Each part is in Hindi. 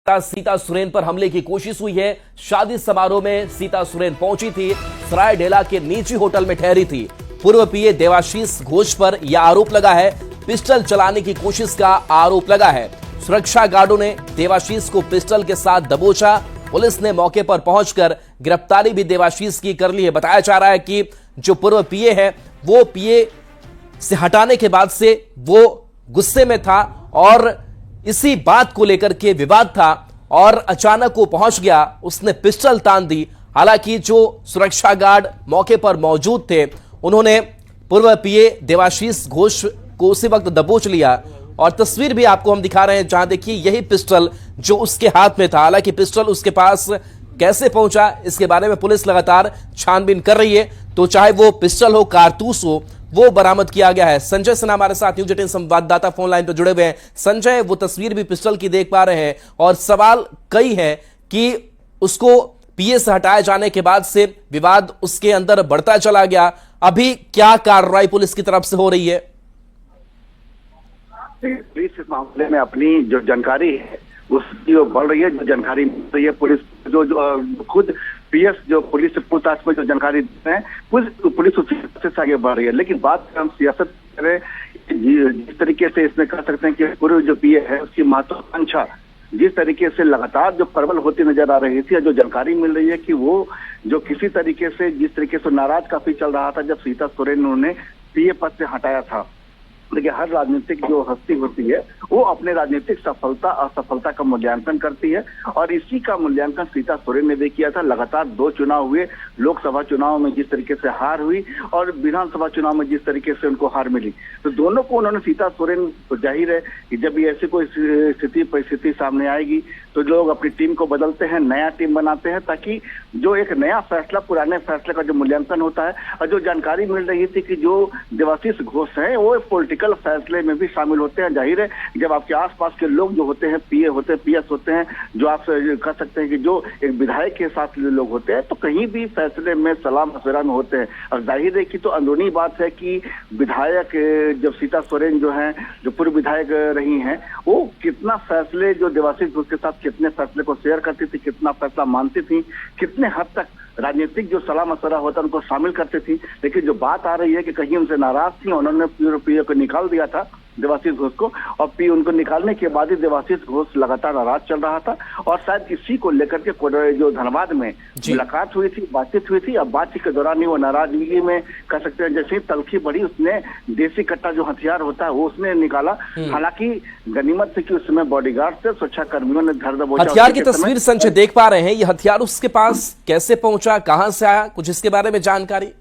सीता सुरेन पर हमले की कोशिश हुई है। शादी समारोह में सीता सुरेन पहुंची थी, सरायढेला के निजी होटल में ठहरी थी। पूर्व पीए देवाशीष घोष पर यह आरोप लगा है, पिस्टल चलाने की कोशिश का आरोप लगा है। सुरक्षा गार्डों ने देवाशीष को पिस्टल के साथ दबोचा। पुलिस ने मौके पर पहुंचकर गिरफ्तारी भी देवाशीष की कर ली है। बताया जा रहा है कि जो पूर्व पीए है वो पीए से हटाने के बाद से वो गुस्से में था और इसी बात को लेकर के विवाद था और अचानक वो पहुंच गया, उसने पिस्टल तान दी। हालांकि जो सुरक्षा गार्ड मौके पर मौजूद थे उन्होंने पूर्व पीए देवाशीष घोष को उसी वक्त दबोच लिया और तस्वीर भी आपको हम दिखा रहे हैं जहां देखिए यही पिस्टल जो उसके हाथ में था। हालांकि पिस्टल उसके पास कैसे पहुंचा इसके बारे में पुलिस लगातार छानबीन कर रही है, तो चाहे वो पिस्टल हो कारतूस हो वो बरामद किया गया है। संजय सिन्हा हमारे साथ न्यूज 18 संवाददाता फोन लाइन पर जुड़े हुए हैं। संजय, वो तस्वीर भी पिस्टल की देख पा रहे हैं और सवाल कई है कि उसको पीए से हटाए जाने के बाद से विवाद उसके अंदर बढ़ता चला गया। अभी क्या कार्रवाई पुलिस की तरफ से हो रही है? पुलिस इस मामले में अपनी जो जानकारी है उसकी बढ़ रही है। जो जानकारी मिल रही है पुलिस जो खुद पीएस जो पुलिस से पूछताछ में जो जानकारी देते हैं पुलिस उससे आगे बढ़ रही है। लेकिन बात हम सियासत करें, जिस तरीके से इसमें कह सकते हैं कि पूर्व जो पीए है उसकी महत्वाकांक्षा जिस तरीके से लगातार जो प्रबल होती नजर आ रही थी, जो जानकारी मिल रही है कि वो जो किसी तरीके से जिस तरीके से नाराज काफी चल रहा था जब सीता सोरेन उन्होंने पीए पद से हटाया था। देखिए, हर राजनीतिक जो हस्ती होती है वो अपने राजनीतिक सफलता असफलता का मूल्यांकन करती है और इसी का मूल्यांकन सीता सोरेन ने भी किया था। लगातार 2 चुनाव हुए, लोकसभा चुनाव में जिस तरीके से हार हुई और विधानसभा चुनाव में जिस तरीके से उनको हार मिली, तो दोनों को उन्होंने सीता सोरेन, तो जाहिर है कि जब ये ऐसी कोई परिस्थिति सामने आएगी तो लोग अपनी टीम को बदलते हैं, नया टीम बनाते हैं ताकि जो एक नया फैसला पुराने फैसले का जो मूल्यांकन होता है। और जो जानकारी मिल रही थी कि जो देवाशीष घोष हैं वो पॉलिटिकल फैसले में भी शामिल होते हैं। जाहिर है जब आपके आसपास के लोग जो होते हैं पीए होते हैं, पीएस होते हैं, जो आप कह सकते हैं कि जो एक विधायक के साथ लोग होते हैं, तो कहीं भी फैसले में सलाह मशवरा में होते हैं। और जाहिर है कि तो अंदरूनी बात है कि विधायक जब सीता सोरेन जो है जो पूर्व विधायक रही हैं वो कितना फैसले जो देवाशीष घोष के साथ कितने फैसले को शेयर करती थी, कितना फैसला मानती थी, कितने हद तक राजनीतिक जो सलाह मशवरा होता है उनको शामिल करती थी। लेकिन जो बात आ रही है कि कहीं उनसे नाराज थी, उन्होंने पीए को निकाल दिया था देवाशीष घोष को, और पी उनको निकालने के बाद ही देवाशीष घोष लगातार नाराज चल रहा था और शायद इसी को लेकर के जो धनबाद में मुलाकात हुई थी, बातचीत हुई थी। अब बातचीत के दौरान ही वो नाराजगी में कह सकते हैं जैसे ही तलखी बढ़ी उसने देसी कट्टा जो हथियार होता है वो उसने निकाला। हालांकि गनीमत से कि उस समय बॉडीगार्ड से सुरक्षा कर्मियों ने धर दबोचा। हथियार की तस्वीर संजय देख पा रहे हैं, ये हथियार उसके पास कैसे पहुंचा, कहां से आया, कुछ इसके बारे में जानकारी?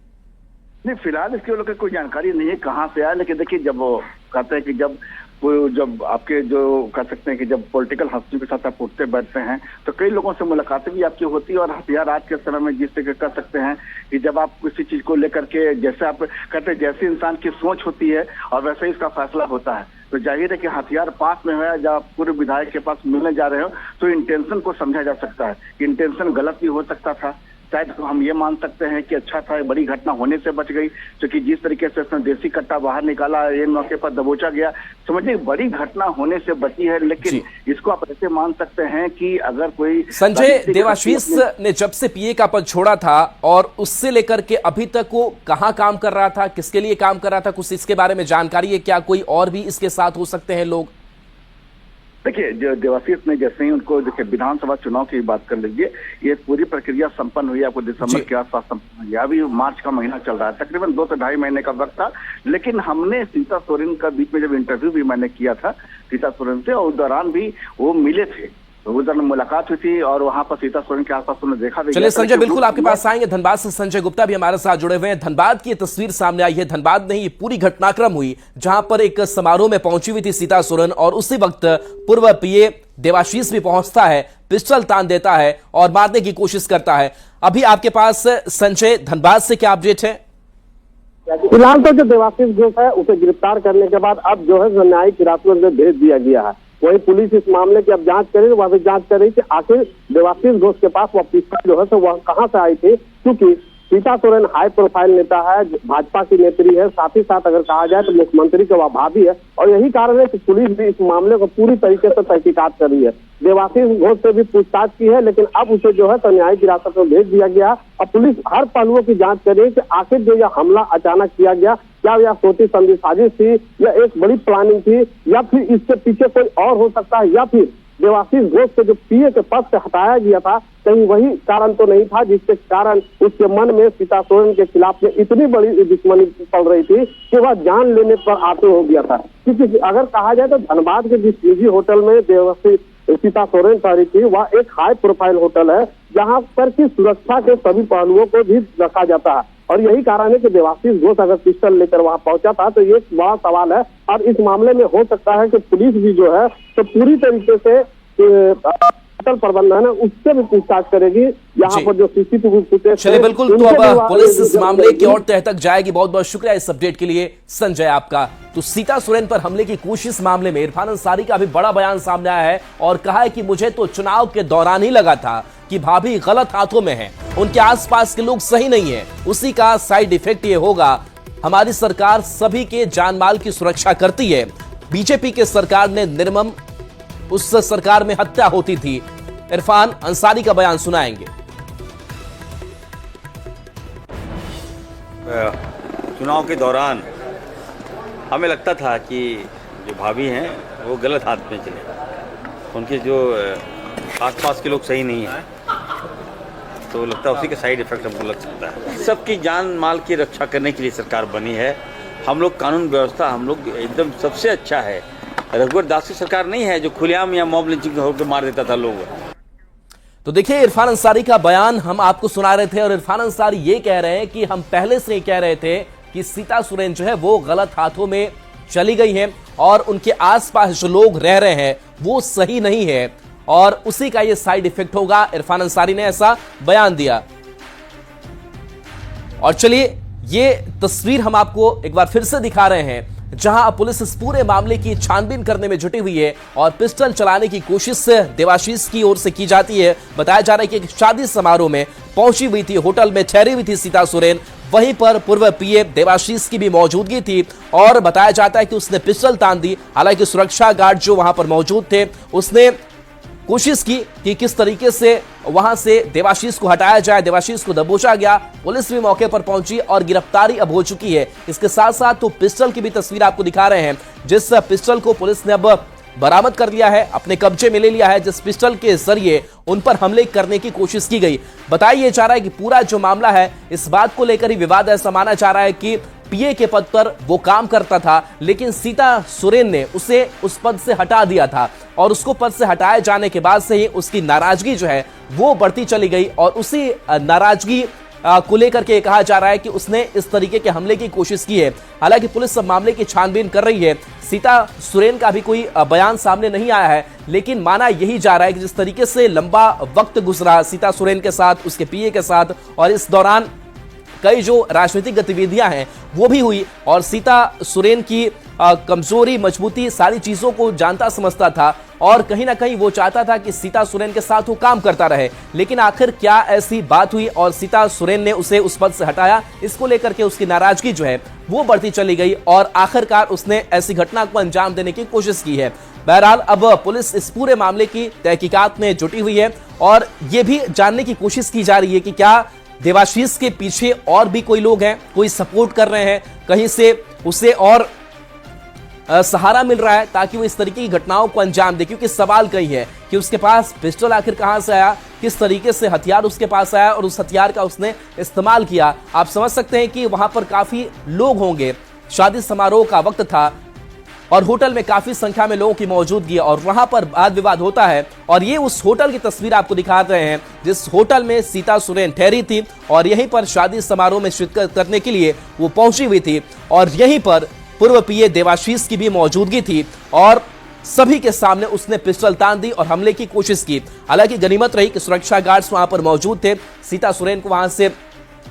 नहीं, फिलहाल इसके लोग कोई जानकारी नहीं है कहाँ से आया। लेकिन देखिए, जब वो कहते हैं कि जब आपके जो कह सकते हैं कि जब पॉलिटिकल हस्तियों के साथ आप उठते बैठते हैं तो कई लोगों से मुलाकातें भी आपकी होती है। और हथियार आज के समय में जिस तरह कह सकते हैं कि जब आप किसी चीज को लेकर के जैसे आप कहते हैं जैसे इंसान की सोच होती है और वैसे ही इसका फैसला होता है, तो जाहिर है कि हथियार पास में है, जब आप पूर्व विधायक के पास मिलने जा रहे हो तो इंटेंशन को समझा जा सकता है। इंटेंशन गलत भी हो सकता था, शायद हम ये मान सकते हैं कि अच्छा था, बड़ी घटना होने से बच गई, क्योंकि जिस तरीके से उसने देसी कट्टा बाहर निकाला, ये मौके पर दबोचा गया, समझिए बड़ी घटना होने से बची है। लेकिन इसको आप ऐसे मान सकते हैं कि अगर कोई संजय, देवाशीष ने जब से पीए का पद छोड़ा था और उससे लेकर के अभी तक वो कहां काम कर रहा था, किसके लिए काम कर रहा था, कुछ इसके बारे में जानकारी है क्या? कोई और भी इसके साथ हो सकते हैं लोग? देखिए, जो देवाशीष ने जैसे ही उनको देखिए विधानसभा चुनाव की बात कर लीजिए, ये पूरी प्रक्रिया संपन्न हुई आपको दिसंबर के आसपास संपन्न हुई। अभी मार्च का महीना चल रहा है, तकरीबन 2 से ढाई महीने का वक्त था। लेकिन हमने सीता सोरेन का बीच में जब इंटरव्यू भी मैंने किया था सीता सोरेन से, और उस दौरान भी वो मिले थे, उस दौरान मुलाकात हुई थी और वहां पर सीता सोरेन के आसपास उन्होंने देखा। चलिए संजय, बिल्कुल आपके पास आएंगे। धनबाद से संजय गुप्ता भी हमारे साथ जुड़े हुए हैं। धनबाद की तस्वीर सामने आई है। धनबाद नहीं, ये पूरी घटनाक्रम हुई जहां पर एक समारोह में पहुंची हुई थी सीता सोरेन और उसी वक्त पूर्व पीए देवाशीष भी पहुंचता है, पिस्टल तान देता है और मारने की कोशिश करता है। अभी आपके पास संजय धनबाद से क्या अपडेट है? फिलहाल तो जो देवाशीष घोष है उसे गिरफ्तार करने के बाद अब जो है न्यायिक हिरासत में भेज दिया गया है। वही पुलिस इस मामले की अब जांच कर रही है। वह भी जांच कर रही कि आखिर देवाशीष घोष के पास वह पिस्टल जो है तो वह कहां से आई थी, क्योंकि सीता सोरेन हाई प्रोफाइल नेता है, भाजपा की नेत्री है, साथ ही साथ अगर कहा जाए तो मुख्यमंत्री के वह भाभी है। और यही कारण है कि पुलिस भी इस मामले को पूरी तरीके से तहकीकात कर रही है। देवाशीष घोष से भी पूछताछ की है, लेकिन अब उसे जो है न्यायिक हिरासत में भेज दिया गया। अब पुलिस हर पहलुओं की जांच कर रही है कि आखिर जो यह हमला अचानक किया गया, क्या यह सोची समझी साजिश थी या एक बड़ी प्लानिंग थी, या फिर इसके पीछे कोई और हो सकता है, या फिर देवाशीष घोष को जो पीए के पद से हटाया गया था कहीं वही कारण तो नहीं था जिसके कारण उसके मन में सीता सोरेन के खिलाफ में इतनी बड़ी दुश्मनी पड़ रही थी कि वह जान लेने पर आतुर हो गया था। क्योंकि अगर कहा जाए तो धनबाद के जिस निजी होटल में देवाशीष सीता सोरेन ठहरी थी वह एक हाई प्रोफाइल होटल है जहां पर की सुरक्षा के सभी पहलुओं को भी रखा जाता है, और यही कारण है कि देवाशीष घोष अगर पिस्टल लेकर वहां पहुंचा था तो ये बड़ा सवाल है। और इस मामले में हो सकता है कि पुलिस भी जो है तो पूरी तरीके से होटल प्रबंधन है उससे भी पूछताछ करेगी। यहाँ पर जो सीसीटीवी फुटेज, चलिए बिल्कुल, तो अब पुलिस इस मामले की और तह तक जाएगी। बहुत बहुत शुक्रिया इस अपडेट के लिए संजय आपका। तो सीता सोरेन पर हमले की कोशिश मामले में इरफान अंसारी का भी बड़ा बयान सामने आया है और कहा है कि मुझे तो चुनाव के दौरान ही लगा था कि भाभी गलत हाथों में है, उनके आसपास के लोग सही नहीं है, उसी का साइड इफेक्ट ये होगा। हमारी सरकार सभी के जान माल की सुरक्षा करती है, बीजेपी के सरकार ने निर्मम, उस सरकार में हत्या होती थी। इरफान अंसारी का बयान सुनाएंगे। चुनाव के दौरान हमें लगता था कि जो भाभी हैं वो गलत हाथ में चले, उनके जो आसपास के लोग सही नहीं हैं, तो लगता है उसी का साइड इफेक्ट हमको लग सकता है। सबकी जान माल की रक्षा करने के लिए सरकार बनी है। हम लोग कानून व्यवस्था हम लोग एकदम सबसे अच्छा है। रघुवर दास की सरकार नहीं है जो खुलेआम या मॉब लिंचिंग होकर मार देता था लोग। तो देखिए इरफान अंसारी का बयान हम आपको सुना रहे थे और इरफान अंसारी ये कह रहे हैं कि हम पहले से ही कह रहे थे कि सीता सोरेन जो है वो गलत हाथों में चली गई है और उनके आसपास जो लोग रह रहे हैं वो सही नहीं है और उसी का ये साइड इफेक्ट होगा। इरफान अंसारी ने ऐसा बयान दिया। और चलिए ये तस्वीर हम आपको एक बार फिर से दिखा रहे हैं जहां पुलिस इस पूरे मामले की छानबीन करने में जुटी हुई है और पिस्टल चलाने की कोशिश देवाशीष की ओर से की जाती है। बताया जा रहा है कि एक शादी समारोह में पहुंची हुई थी, होटल में ठहरी हुई थी सीता सोरेन, वहीं पर पूर्व पीए देवाशीष की भी मौजूदगी थी और बताया जाता है कि उसने पिस्टल तान दी। हालांकि सुरक्षा गार्ड जो वहां पर मौजूद थे उसने कोशिश की कि किस तरीके से वहां से देवाशीष को हटाया जाए, देवाशीष को दबोचा गया। पुलिस भी मौके पर पहुंची और गिरफ्तारी अब हो चुकी है। इसके साथ साथ तो पिस्टल की भी तस्वीर आपको दिखा रहे हैं, जिस पिस्टल को पुलिस ने अब बरामद कर लिया है, अपने कब्जे में ले लिया है, जिस पिस्टल के जरिए उन पर हमले करने की कोशिश की गई। बताया जा रहा है कि पूरा जो मामला है इस बात को लेकर ही विवाद ऐसा माना जा रहा है कि पीए के पद पर वो काम करता था लेकिन सीता सोरेन ने उसे उस पद से हटा दिया था और उसको पद से हटाए जाने के बाद से ही उसकी नाराजगी जो है वो बढ़ती चली गई और उसी नाराजगी को लेकर के कहा जा रहा है कि उसने इस तरीके के हमले की कोशिश की है। हालांकि पुलिस मामले की छानबीन कर रही है। सीता सोरेन का भी कोई बयान सामने नहीं आया है, लेकिन माना यही जा रहा है कि जिस तरीके से लंबा वक्त गुजरा सीता सोरेन के साथ, उसके पीए के साथ, और इस दौरान कई जो राजनीतिक गतिविधियां हैं वो भी हुई और सीता सोरेन की कमजोरी, मजबूती, सारी चीजों को जानता समझता था और कहीं ना कहीं वो चाहता था कि सीता सोरेन के साथ वो काम करता रहे। लेकिन आखिर क्या ऐसी बात हुई और सीता सोरेन ने उसे उस पद से हटाया, इसको लेकर के उसकी नाराजगी जो है वो बढ़ती चली गई और आखिरकार उसने ऐसी घटना को अंजाम देने की कोशिश की है। बहरहाल अब पुलिस इस पूरे मामले की तहकीकात में जुटी हुई है और ये भी जानने की कोशिश की जा रही है कि क्या देवाशीष के पीछे और भी कोई लोग हैं, कोई सपोर्ट कर रहे हैं, कहीं से उसे और सहारा मिल रहा है ताकि वो इस तरीके की घटनाओं को अंजाम दे। क्योंकि सवाल कई है कि उसके पास पिस्टल आखिर कहां से आया, किस तरीके से हथियार उसके पास आया और उस हथियार का उसने इस्तेमाल किया। आप समझ सकते हैं कि वहां पर काफी लोग होंगे, शादी समारोह का वक्त था और होटल में काफी संख्या में लोगों की मौजूदगी और वहां पर वाद विवाद होता है। और ये उस होटल की तस्वीर आपको दिखा रहे हैं जिस होटल में सीता सोरेन ठहरी थी और यहीं पर शादी समारोह में शिरकत करने के लिए वो पहुंची हुई थी और यहीं पर पूर्व पीए देवाशीष की भी मौजूदगी थी और सभी के सामने उसने पिस्टल तान दी और हमले की कोशिश की। हालांकि गनीमत रही कि सुरक्षा गार्ड्स वहां पर मौजूद थे, सीता सोरेन को वहां से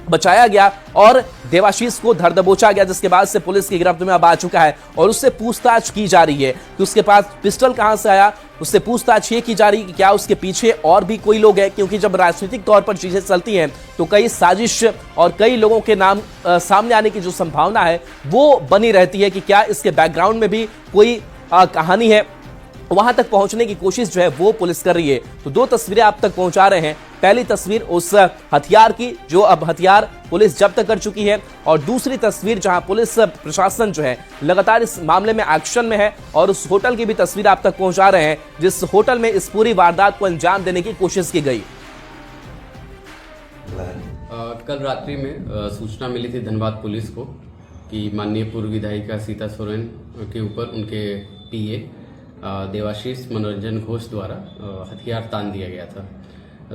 बचाया गया और देवाशीष को धर दबोचा गया, जिसके बाद से पुलिस की गिरफ्त में अब आ चुका है और उससे पूछताछ की जा रही है कि उसके पास पिस्टल कहां से आया। उससे पूछताछ ये की जा रही है कि क्या उसके पीछे और भी कोई लोग हैं, क्योंकि जब राजनीतिक तौर पर चीजें चलती हैं तो कई साजिश और कई लोगों के नाम सामने आने की जो संभावना है वो बनी रहती है कि क्या इसके बैकग्राउंड में भी कोई कहानी है। वहां तक पहुंचने की कोशिश जो है वो पुलिस कर रही है। तो दो तस्वीरें आप तक पहुंचा रहे हैं। पहली तस्वीर उस हथियार की जो अब हथियार पुलिस जब्त कर चुकी है, और दूसरी तस्वीर जहां पुलिस प्रशासन जो है लगातार इस मामले में एक्शन में है, और उस होटल की भी तस्वीर आप तक पहुंचा रहे हैं जिस होटल में इस पूरी वारदात को अंजाम देने की कोशिश की गई। कल रात्रि में सूचना मिली थी धनबाद पुलिस को कि माननीय पूर्व विधायिका सीता सोरेन के ऊपर उनके पीए देवाशीष मनोरंजन घोष द्वारा हथियार तान दिया गया था।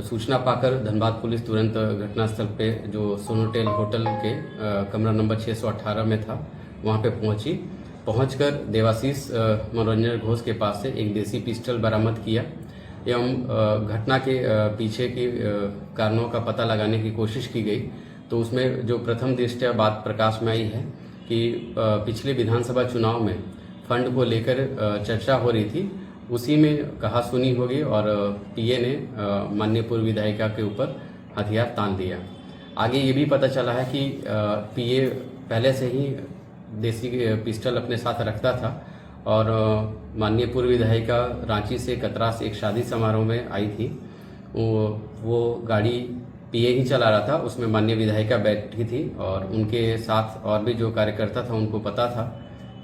सूचना पाकर धनबाद पुलिस तुरंत घटनास्थल पे जो सोनोटेल होटल के कमरा नंबर 618 में था वहां पे पहुंचकर देवाशीष मनोरंजन घोष के पास से एक देसी पिस्टल बरामद किया एवं घटना के पीछे के कारणों का पता लगाने की कोशिश की गई। तो उसमें जो प्रथम दृष्टया बात प्रकाश में आई है कि पिछले विधानसभा चुनाव में फंड को लेकर चर्चा हो रही थी, उसी में कहा सुनी होगी और पीए ने माननीय पूर्व विधायिका के ऊपर हथियार तान दिया। आगे ये भी पता चला है कि पीए पहले से ही देसी पिस्टल अपने साथ रखता था और माननीय पूर्व विधायिका रांची से कतरा से एक शादी समारोह में आई थी। वो गाड़ी पीए ही चला रहा था, उसमें माननीय विधायिका बैठी थी और उनके साथ और भी जो कार्यकर्ता था उनको पता था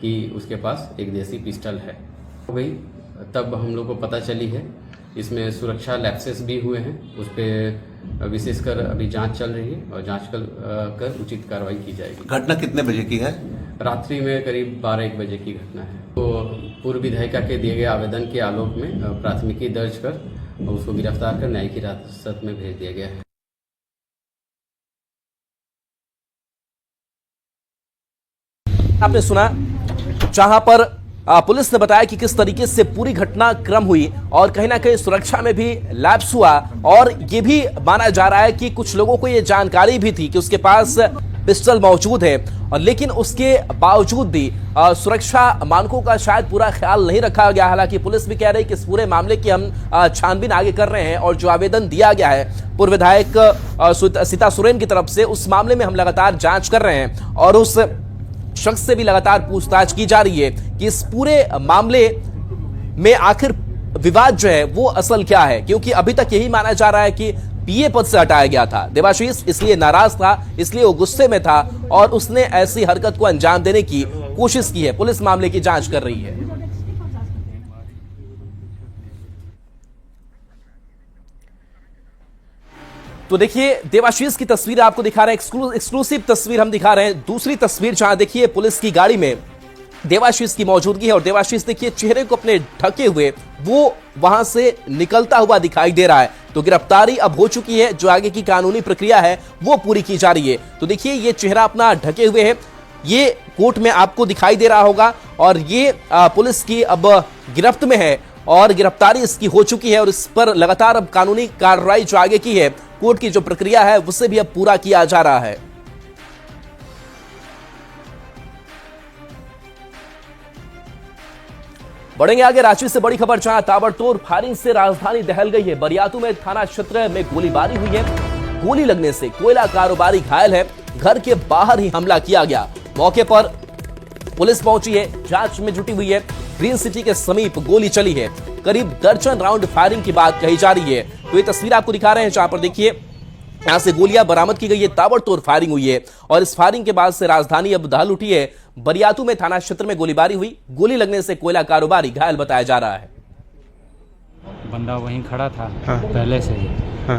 कि उसके पास एक देसी पिस्टल है। हो गई तब हम लोग को पता चली है। इसमें सुरक्षा लैप्सेस भी हुए हैं, उस पर विशेषकर अभी जांच चल रही है और जांच कर उचित कार्रवाई की जाएगी। घटना कितने बजे की है? रात्रि में करीब 12-1 बजे की घटना है। तो पूर्व विधायिका के दिए गए आवेदन के आलोक में प्राथमिकी दर्ज कर उसको गिरफ्तार कर न्यायिक हिरासत में भेज दिया गया है। आपने सुना जहां पर पुलिस ने बताया कि किस तरीके से पूरी घटना क्रम हुई और कहीं ना कहीं सुरक्षा में भी लैप्स हुआ, और ये भी माना जा रहा है कि कुछ लोगों को ये जानकारी भी थी कि उसके पास पिस्टल मौजूद है, और लेकिन उसके बावजूद भी सुरक्षा मानकों का शायद पूरा ख्याल नहीं रखा गया। हालांकि पुलिस भी कह रही है कि इस पूरे मामले की हम छानबीन आगे कर रहे हैं, और जो आवेदन दिया गया है पूर्व विधायक सीता सोरेन की तरफ से, उस मामले में हम लगातार जांच कर रहे हैं और उस शख्स से भी लगातार पूछताछ की जा रही है कि इस पूरे मामले में आखिर विवाद जो है वो असल क्या है, क्योंकि अभी तक यही माना जा रहा है कि पीए पद से हटाया गया था देवाशीष, इसलिए नाराज था, इसलिए वो गुस्से में था और उसने ऐसी हरकत को अंजाम देने की कोशिश की है। पुलिस मामले की जांच कर रही है। तो देखिए देवाशीष की तस्वीर आपको दिखा रहे हैं, एक्सक्लूसिव तस्वीर हम दिखा रहे हैं। दूसरी तस्वीर जहां देखिए पुलिस की गाड़ी में देवाशीष की मौजूदगी है, और देवाशीष देखिए चेहरे को अपने ढके हुए वो वहां से निकलता हुआ दिखाई दे रहा है। तो गिरफ्तारी अब हो चुकी है, जो आगे की कानूनी प्रक्रिया है वो पूरी की जा रही है। तो देखिए ये चेहरा अपना ढके हुए है, ये कोर्ट में आपको दिखाई दे रहा होगा, और ये पुलिस की अब गिरफ्त में है और गिरफ्तारी इसकी हो चुकी है, और इस पर लगातार अब कानूनी कार्रवाई जो आगे की है, कोर्ट की जो प्रक्रिया है उसे भी अब पूरा किया जा रहा है। बढ़ेंगे आगे रांची से बड़ी खबर, जहां ताबड़तोड़ फायरिंग से राजधानी दहल गई है। बरियातू में थाना क्षेत्र में गोलीबारी हुई है, गोली लगने से कोयला कारोबारी घायल है, घर के बाहर ही हमला किया गया। मौके पर पुलिस पहुंची है, जांच में जुटी हुई है। ग्रीन सिटी के समीप गोली चली है, करीब दर्जन राउंड फायरिंग की बात कही जा रही है। तो ये तस्वीर आपको दिखा रहे हैं, जहां पर देखिए यहां से गोलियां बरामद की गई है, ताबड़तोड़ फायरिंग हुई है, और इस फायरिंग के बाद से राजधानी अब दहल उठी है। बरियातू में थाना क्षेत्र में गोलीबारी हुई, गोली लगने से कोयला कारोबारी घायल बताया जा रहा है। बंदा वहीं खड़ा था पहले से ही,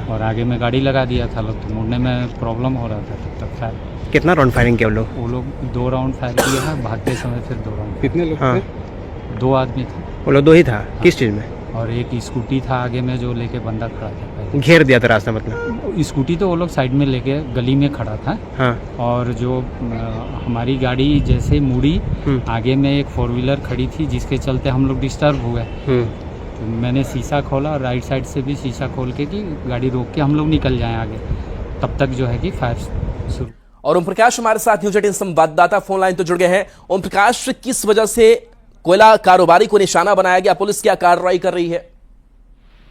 और आगे में गाड़ी लगा दिया था लोग, तो मुड़ने में प्रॉब्लम हो रहा था। तब तक फायर कितना राउंड फायरिंग किया वो लोग 2 राउंड फायर किया है, भागते समय फिर 2 राउंड। कितने लोग थे? 2 आदमी थे। वो लोग 2 ही था? किस चीज में? और एक स्कूटी था आगे में जो लेके बंदा खड़ा था, घेर दिया था रास्ता? मतलब स्कूटी तो वो लोग साइड में लेके गली में खड़ा था। हाँ। और जो हमारी गाड़ी जैसे मुड़ी, आगे में एक 4 व्हीलर खड़ी थी, जिसके चलते हम लोग डिस्टर्ब हुए। तो मैंने शीशा खोला और राइट साइड से भी शीशा खोल के कि गाड़ी रोक के हम लोग निकल जाएं आगे, तब तक जो है कि फायर शुरू। और ओम प्रकाश हमारे साथ न्यूज 18 संवाददाता फोन लाइन तो जुड़ गए हैं। ओम प्रकाश, किस वजह से कोयला कारोबारी को निशाना बनाया गया, पुलिस क्या कार्रवाई कर रही है?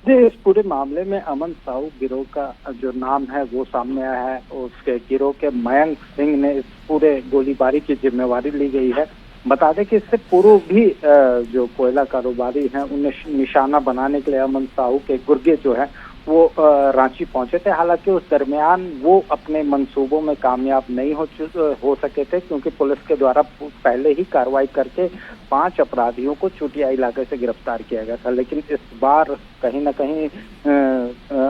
जी, इस पूरे मामले में अमन साहू गिरोह का जो नाम है वो सामने आया है। उसके गिरोह के मयंक सिंह ने इस पूरे गोलीबारी की जिम्मेवारी ली गई है। बता दें कि इससे पूर्व भी जो कोयला कारोबारी हैं उन्हें निशाना बनाने के लिए अमन साहू के गुर्गे जो है वो रांची पहुंचे थे। हालांकि उस दरमियान वो अपने मंसूबों में कामयाब नहीं हो सके थे, क्योंकि पुलिस के द्वारा पहले ही कार्रवाई करके 5 अपराधियों को चुटिया इलाके से गिरफ्तार किया गया था। लेकिन इस बार कहीं न कहीं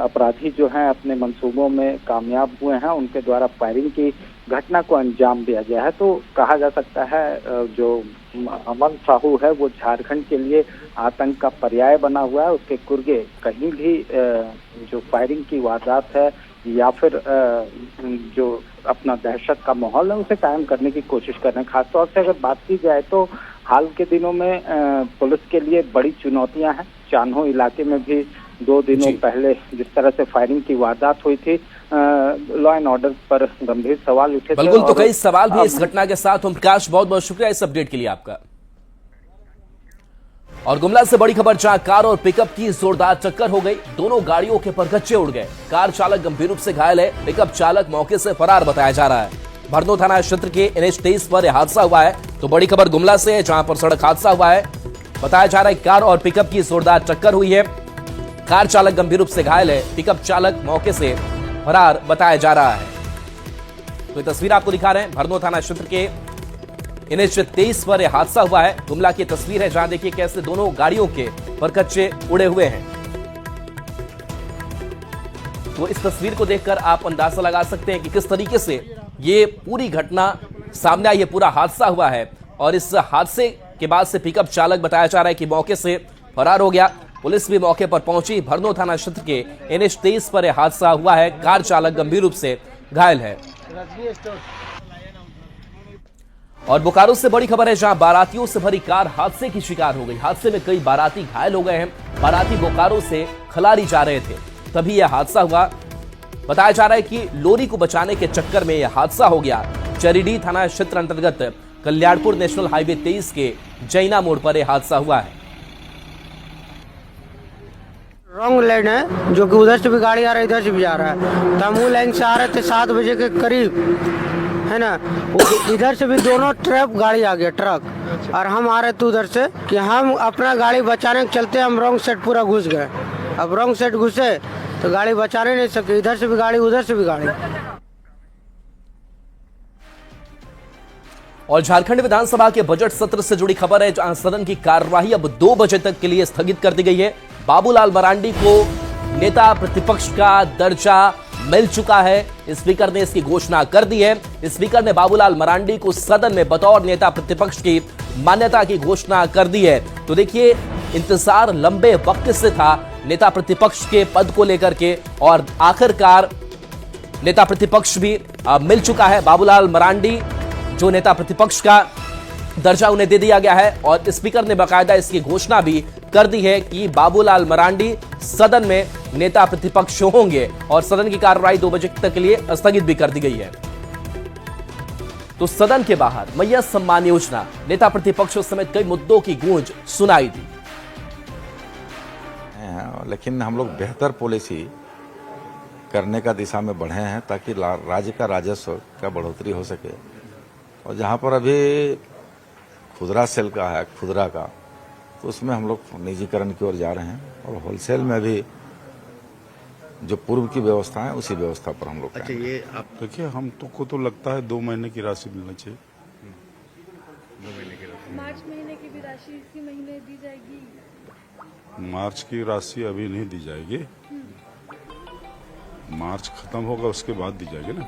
अपराधी जो हैं अपने मंसूबों में कामयाब हुए हैं, उनके द्वारा फायरिंग की घटना को अंजाम दिया गया है। तो कहा जा सकता है जो अमन साहू है वो झारखंड के लिए आतंक का पर्याय बना हुआ है। उसके गुर्गे कहीं भी जो फायरिंग की वारदात है या फिर जो अपना दहशत का माहौल है उसे कायम करने की कोशिश कर रहे हैं। खासतौर से अगर बात की जाए तो हाल के दिनों में पुलिस के लिए बड़ी चुनौतियां हैं। चान्हो इलाके में भी 2 दिनों पहले जिस तरह से फायरिंग की वारदात हुई थी, लॉ एंड ऑर्डर पर गंभीर सवाल उठे थे। बिल्कुल, तो कई सवाल भी इस घटना के साथ। ओम प्रकाश, बहुत बहुत शुक्रिया इस अपडेट के लिए आपका। और गुमला से बड़ी खबर, जहां कार और पिकअप की जोरदार टक्कर हो गई, दोनों गाड़ियों के परखच्चे उड़ गए। कार चालक गंभीर रूप से घायल है, पिकअप चालक मौके से फरार बताया जा रहा है। भरनो थाना क्षेत्र के NH 23 पर यह हादसा हुआ है। तो बड़ी खबर गुमला से है, जहां पर सड़क हादसा हुआ है। बताया जा रहा है कार और पिकअप की जोरदार टक्कर हुई है, कार चालक गंभीर रूप से घायल है, पिकअप चालक मौके से फरार बताया जा रहा है। तो ये तस्वीर आपको दिखा रहे हैं, भरनो थाना क्षेत्र के NH 23 पर यह हादसा हुआ है। गुमला की तस्वीर है, जहां देखिए कैसे दोनों गाड़ियों के परखच्चे उड़े हुए हैं। तो इस तस्वीर को देखकर आप अंदाजा लगा सकते हैं कि किस तरीके से ये पूरी घटना सामने आई है, पूरा हादसा हुआ है। और इस हादसे के बाद से पिकअप चालक बताया जा रहा है कि मौके से फरार हो गया। पुलिस भी मौके पर पहुंची। भरनो थाना क्षेत्र के NH 23 पर यह हादसा हुआ है, कार चालक गंभीर रूप से घायल है। और बोकारो से बड़ी खबर है, जहां बारातियों से भरी कार हादसे की शिकार हो गई। हादसे में कई बाराती घायल हो गए हैं। बाराती बोकारो से खलारी जा रहे थे, तभी यह हादसा हुआ। बताया जा रहा है कि लोरी को बचाने के चक्कर में यह हादसा हो गया। चरीडीह थाना क्षेत्र अंतर्गत कल्याणपुर नेशनल हाईवे 23 के जैना मोड़ पर यह हादसा हुआ है। रॉन्ग लाइन है, जो कि उधर से भी गाड़ी आ रहा है, इधर से भी जा रहा है। तो हम वो लाइन से आ रहे थे 7 बजे के करीब, है ना। इधर से भी दोनों ट्रक गाड़ी आ गया, ट्रक, और हम आ रहे थे उधर से कि हम अपना गाड़ी बचाने के चलते हम रॉन्ग साइड पूरा घुस गए। अब रॉन्ग साइड घुसे तो गाड़ी बचाने नहीं सके, इधर से भी गाड़ी उधर से भी गाड़ी। और झारखंड विधानसभा के बजट सत्र से जुड़ी खबर है, जहां सदन की कार्यवाही अब 2 बजे तक के लिए स्थगित कर दी गई है। बाबूलाल मरांडी को नेता प्रतिपक्ष का दर्जा मिल चुका है। स्पीकर ने इसकी घोषणा कर दी है। स्पीकर ने बाबूलाल मरांडी को सदन में बतौर नेता प्रतिपक्ष की मान्यता की घोषणा कर दी है। तो देखिए, इंतजार लंबे वक्त से था नेता प्रतिपक्ष के पद को लेकर के, और आखिरकार नेता प्रतिपक्ष भी मिल चुका है। बाबूलाल मरांडी जो नेता प्रतिपक्ष का दर्जा उन्हें दे दिया गया है, और स्पीकर ने बाकायदा इसकी घोषणा भी कर दी है कि बाबूलाल मरांडी सदन में नेता प्रतिपक्ष होंगे, और सदन की कार्रवाई 2 बजे तक के लिए स्थगित भी कर दी गई है। तो सदन के बाहर मैया सम्मान योजना, नेता प्रतिपक्षों समेत कई मुद्दों की गूंज सुनाई दी। लेकिन हम लोग बेहतर पॉलिसी करने का दिशा में बढ़े हैं, ताकि राज्य का राजस्व का बढ़ोतरी हो सके। और जहां पर अभी खुदरा सेल का है, खुदरा का, तो उसमें हम लोग निजीकरण की ओर जा रहे हैं। और होलसेल में भी जो पूर्व की व्यवस्था है उसी व्यवस्था पर हम लोग। अच्छा, ये आप देखिए, हम को तो लगता है 2 महीने की राशि मिलना चाहिए। 2 महीने की राशि, मार्च महीने की भी राशि इसी महीने दी जाएगी। मार्च की राशि अभी नहीं दी जाएगी, मार्च खत्म होगा उसके बाद दी जाएगी ना।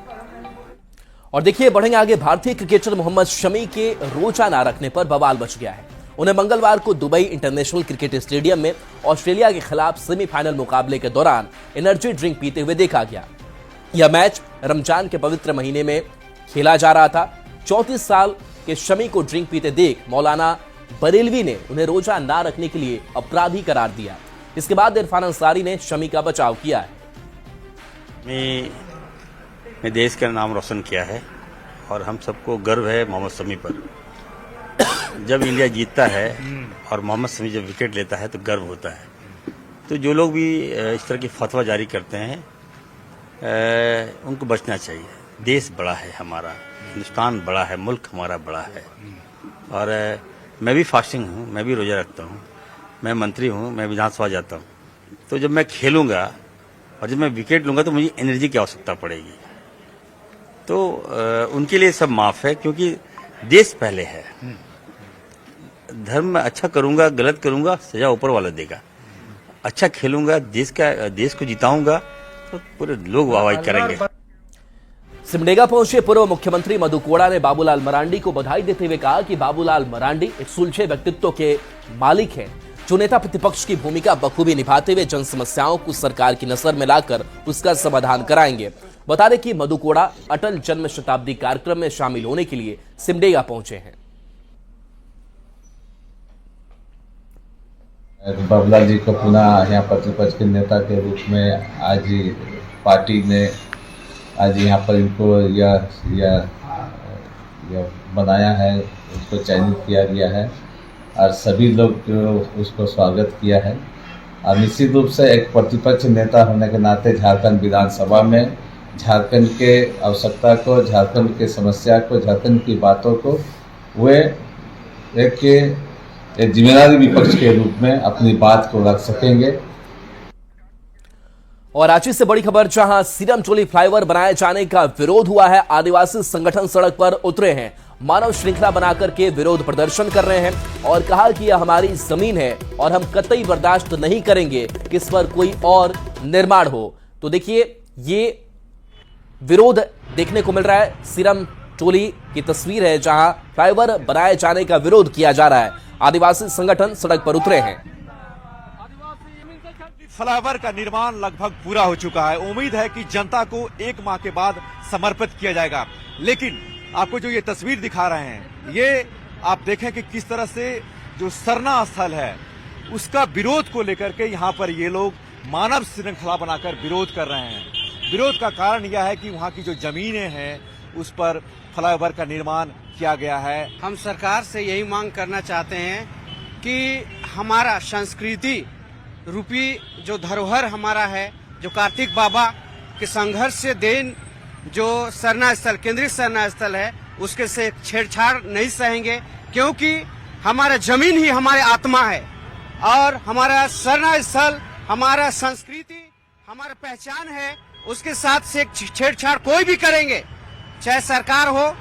और देखिए, बढ़ेंगे आगे। भारतीय क्रिकेटर मोहम्मद शमी के रोजा ना रखने पर बवाल मच गया है। उन्हें मंगलवार को दुबई इंटरनेशनल क्रिकेट स्टेडियम में ऑस्ट्रेलिया के खिलाफ सेमीफाइनल मुकाबले के दौरान एनर्जी ड्रिंक पीते हुए देखा गया। यह मैच रमजान के पवित्र महीने में खेला जा रहा था। 34 साल के शमी को ड्रिंक पीते देख मौलाना बरेलवी ने उन्हें रोजा ना रखने के लिए अपराधी करार दिया। इसके बाद इरफान अंसारी ने शमी का बचाव किया है। मैं देश का नाम रोशन किया है, और हम सबको गर्व है मोहम्मद शमी पर। जब इंडिया जीतता है और मोहम्मद शमी जब विकेट लेता है तो गर्व होता है। तो जो लोग भी इस तरह की फतवा जारी करते हैं, उनको बचना चाहिए। देश बड़ा है हमारा, हिंदुस्तान बड़ा है, मुल्क हमारा बड़ा है। और मैं भी फास्टिंग हूँ, मैं भी रोजा रखता हूँ, मैं मंत्री हूँ, मैं विधानसभा जाता हूँ। तो जब मैं खेलूंगा और जब मैं विकेट लूंगा तो मुझे एनर्जी की आवश्यकता पड़ेगी। तो उनके लिए सब माफ है, क्योंकि देश पहले है। धर्म में अच्छा करूंगा, गलत करूंगा, सजा ऊपर वाला देगा। अच्छा खेलूंगा, देश को जिताऊंगा तो पूरे लोग वाहवाही करेंगे। सिमडेगा पहुंचे पूर्व मुख्यमंत्री मधु कोड़ा ने बाबूलाल मरांडी को बधाई देते हुए कहा कि बाबूलाल मरांडी एक सुलझे व्यक्तित्व के मालिक हैं, जो नेता प्रतिपक्ष की भूमिका बखूबी निभाते हुए जन समस्याओं को सरकार की नजर में लाकर उसका समाधान कराएंगे। बता दें कि मधु कोड़ा अटल जन्म शताब्दी कार्यक्रम में शामिल होने के लिए सिमडेगा पहुंचे हैं। बाबूलाल जी को पुनः यहाँ प्रतिपक्ष के नेता के रूप में आज पार्टी ने आज यहाँ पर इनको यह बनाया है, उसको चयनित किया गया है और सभी लोग उसको स्वागत किया है। और निश्चित रूप से एक प्रतिपक्ष नेता होने के नाते झारखंड विधानसभा में झारखंड के आवश्यकता को, झारखंड के समस्या को, झारखंड की बातों को वे एक जिम्मेदारी विपक्ष के रूप में अपनी बात को रख सकेंगे। और रांची से बड़ी खबर, जहां सीरम चोली फ्लाईओवर बनाए जाने का विरोध हुआ है। आदिवासी संगठन सड़क पर उतरे हैं, मानव श्रृंखला बनाकर के विरोध प्रदर्शन कर रहे हैं और कहा कि यह हमारी जमीन है और हम कतई बर्दाश्त नहीं करेंगे कि इस पर कोई और निर्माण हो। तो देखिए, ये विरोध देखने को मिल रहा है। सीरम चोली की तस्वीर है जहां फ्लाईओवर बनाए जाने का विरोध किया जा रहा है। आदिवासी संगठन सड़क पर उतरे हैं। फ्लाईओवर का निर्माण लगभग पूरा हो चुका है। उम्मीद है कि जनता को 1 माह के बाद समर्पित किया जाएगा। लेकिन आपको जो ये तस्वीर दिखा रहे हैं, ये आप देखें कि किस तरह से जो सरना स्थल है उसका विरोध को लेकर के यहाँ पर ये लोग मानव श्रृंखला बनाकर विरोध कर रहे हैं। विरोध का कारण यह है कि वहाँ की जो जमीनें हैं उस पर फ्लाईओवर का निर्माण किया गया है। हम सरकार से यही मांग करना चाहते हैं कि हमारा संस्कृति रूपी जो धरोहर हमारा है, जो कार्तिक बाबा के संघर्ष से देन जो सरना स्थल, केंद्रीय सरना स्थल है, उसके से छेड़छाड़ नहीं सहेंगे, क्योंकि हमारा जमीन ही हमारी आत्मा है और हमारा सरना स्थल हमारा संस्कृति, हमारा पहचान है। उसके साथ से छेड़छाड़ कोई भी करेंगे, चाहे सरकार हो,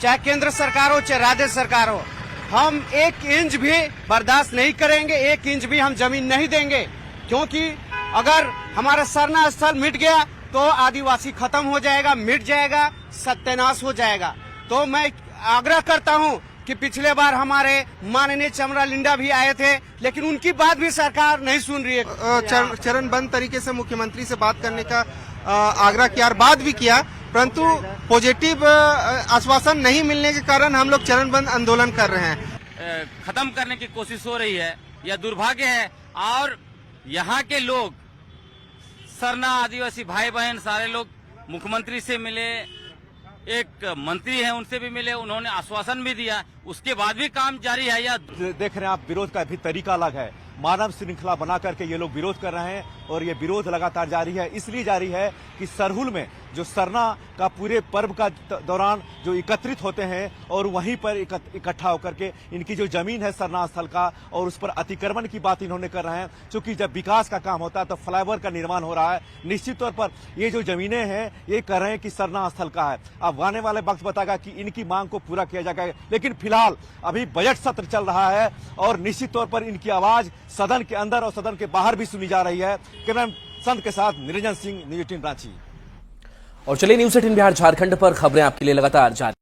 चाहे केंद्र सरकार हो, चाहे राज्य सरकार हो, हम 1 इंच भी बर्दाश्त नहीं करेंगे, 1 इंच भी हम जमीन नहीं देंगे। क्योंकि अगर हमारा सरना स्थल मिट गया तो आदिवासी खत्म हो जाएगा, मिट जाएगा, सत्यानाश हो जाएगा। तो मैं आग्रह करता हूं कि पिछले बार हमारे माननीय चमरा लिंडा भी आए थे, लेकिन उनकी बात भी सरकार नहीं सुन रही है। चरणबद्ध तरीके से मुख्यमंत्री से बात करने का आग्रह किया और बात भी किया, परंतु पॉजिटिव आश्वासन नहीं मिलने के कारण हम लोग चरणबद्ध आंदोलन कर रहे हैं। खत्म करने की कोशिश हो रही है, यह दुर्भाग्य है। और यहाँ के लोग, सरना आदिवासी भाई बहन सारे लोग मुख्यमंत्री से मिले, एक मंत्री हैं उनसे भी मिले, उन्होंने आश्वासन भी दिया, उसके बाद भी काम जारी है। या देख रहे हैं आप, विरोध का भी तरीका अलग है। मानव श्रृंखला बना करके ये लोग विरोध कर रहे हैं और ये विरोध लगातार जारी है। इसलिए जारी है कि सरहुल में जो सरना का पूरे पर्व का दौरान जो एकत्रित होते हैं और वहीं पर इकट्ठा होकर के इनकी जो जमीन है सरना स्थल का, और उस पर अतिक्रमण की बात इन्होंने कर रहे हैं। क्योंकि जब विकास का काम होता है तो फ्लाईओवर का निर्माण हो रहा है, निश्चित तौर पर ये जो जमीनें हैं ये कह रहे हैं कि सरना स्थल का है। अब आने वाले वक्त बताएगा कि इनकी मांग को पूरा किया जाएगा। लेकिन फिलहाल अभी बजट सत्र चल रहा है और निश्चित तौर पर इनकी आवाज सदन के अंदर और सदन के बाहर भी सुनी जा रही है। कैमरामैन संत के साथ निरंजन सिंह, न्यूज़ 18 रांची। और चलिए न्यूज़ 18 बिहार झारखंड पर खबरें आपके लिए लगातार जारी।